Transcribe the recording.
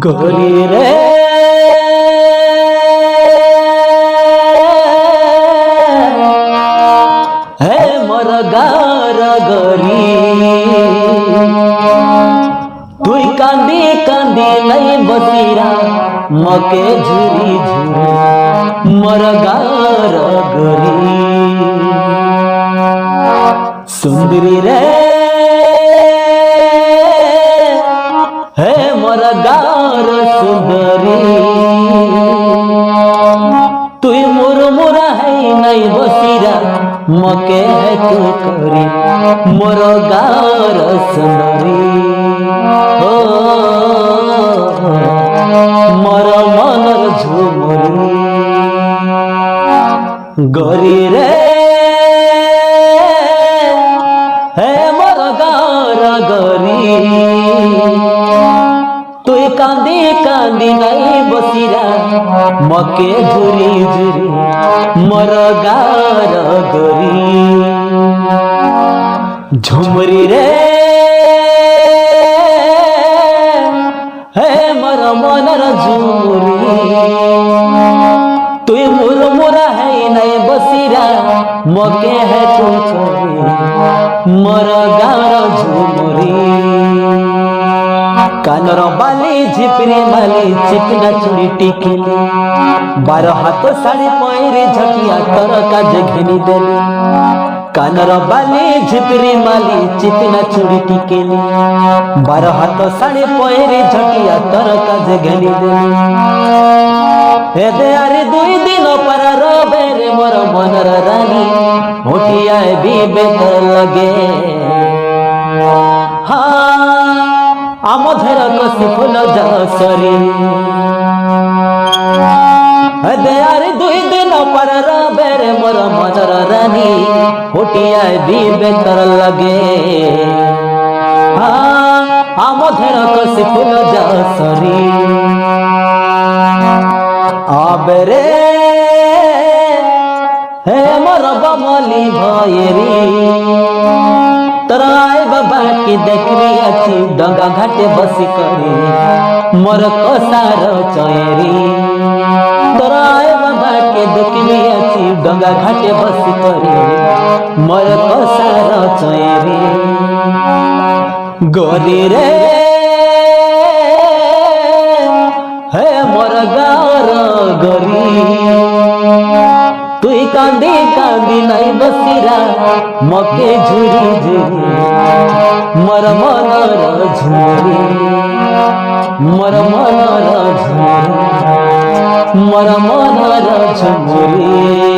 गोरी रे हे मोर गार गोरी तुई कांदी कांदी नहीं बसीरा मके झुरी झुरी मोर गार गोरी सुंदरी रे हे मोर गार सुंदरी तुई मुरमुरा है नहीं बसीरा मके है तू करी मोर गार सुंदरी हो मोर मनर झुमरी गोरी रे हे मोर गार गोरी तुई कांदी कांदी नहीं बसीरा मके झुरी झुरी मोर गार गोरी झुमरी रे हे मोर मनर झुमरी तुई मुरमुरा है नहीं बसीरा मके है तू छोरी मोर गार झुमरी कानर बाली झिपरी माली चिकना चूड़ी टिकिली 12 हाथ साड़ी पैरे झटिया तर काज घेनी देली कानर बाली झिपरी माली चिकना चूड़ी टिकिली 12 हाथ साड़ी पैरे झटिया तर काज घेनी देली हे दे अरे 2 दिन पर रबे रे मोर मनर रानी होठिया भी बेतर लगे हाँ आमधर कसी फूल जसरी दयारे 2 दिन पर रबे रे मोर मनर रानी होटिया भी बेतर लगे हाँ आमधर कसी फूल जसरी आबे रे हे मोर बमली भयरी तोरा आए बाबा की देखरी अच्छी डंगा घाटे बसी करी मोर कसार चयरी तोरा आए बाबा के देखरी अच्छी डंगा घाटे बसी करी मोर कसार चयरी गोरी रे हे मोर गार गोरी तुई कांदी कांदी नहीं बसीरा मके झुरी झुरी मोर मनर झुरी मोर मनर झुरी मोर मनर झुरी।